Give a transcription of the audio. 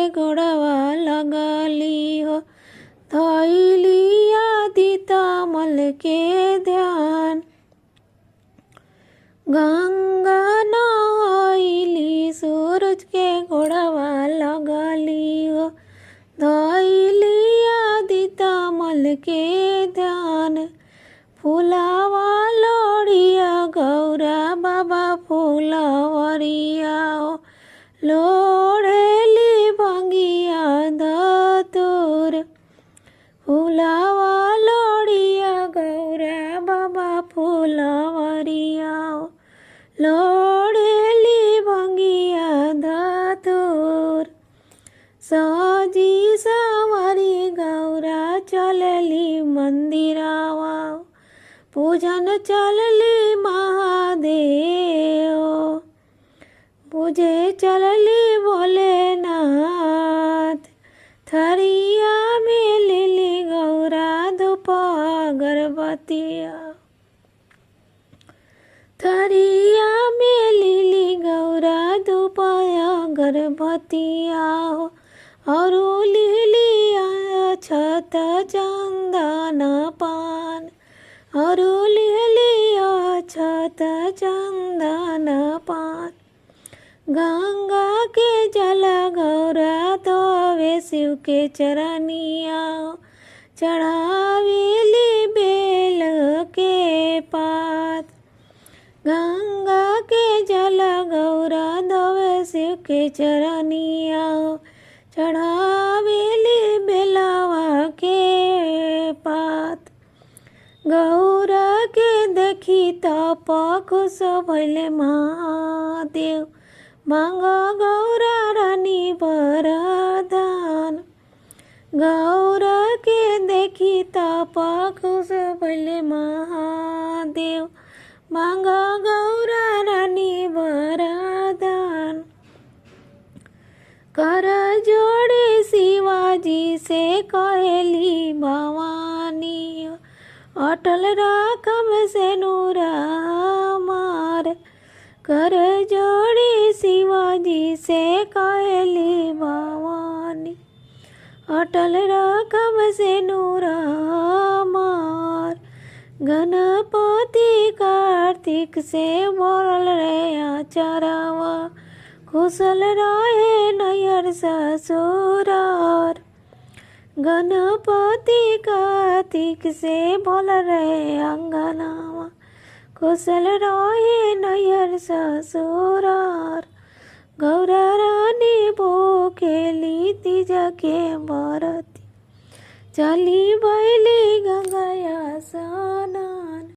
गोड़वा लगली हो। धैली आदिता मल के ध्यान, गंगा नहैली सूरज के गोड़वा लगली हो। धैली आदिता मल के ध्यान, फूलावा लोड़िया गौरा बाबा फूलवरिया हो। लोड़ेली भंगिया धतूर, फूलावा लोड़िया गौरा बाबा फूलवरिया हो। लोड़ेली भंगिया धतूर, सजी सवारी गौरा चलली मंदिरावा, पूजन चलली महादेव, पूजे चलली भोलेनाथ। थरिया में लिली गौरा धूप अगरबत्तिया, थरिया में लिली गौरा धूप अगरबत्तिया हो। और लिली अक्षत चंदन पान, और लिली अक्षत चंदन पान। गंगा के जल गौरा धोवे शिव के चरनिया, चढ़ावेली बेल के पात। गंगा के जल गौरा धोवे शिव के चरनिया, चढ़ावेली बेलवा के पात। गौरा के देखी तप खुश भइले महादेव, मांग गौरा रानी वरदान। गौरा के देखी तप खुश भइले महादेव, मांग गौरा रानी वरदान। कर जोड़े शिवाजी से कहेली भवानी, अटल राखम से नूरा मार। कर जोड़ी शिवाजी से कहेली भवानी, अटल राखम से नूरा मार। गणपति कार्तिक से बोलल रे आचरवा, कुशल रहे नैयर ससुरार। गणपति कार्तिक से बोल रहे अंगनावा, कुशल रहे नैयर ससुरार। गौरा रानी भूखेली तीज के बरती, चली बैली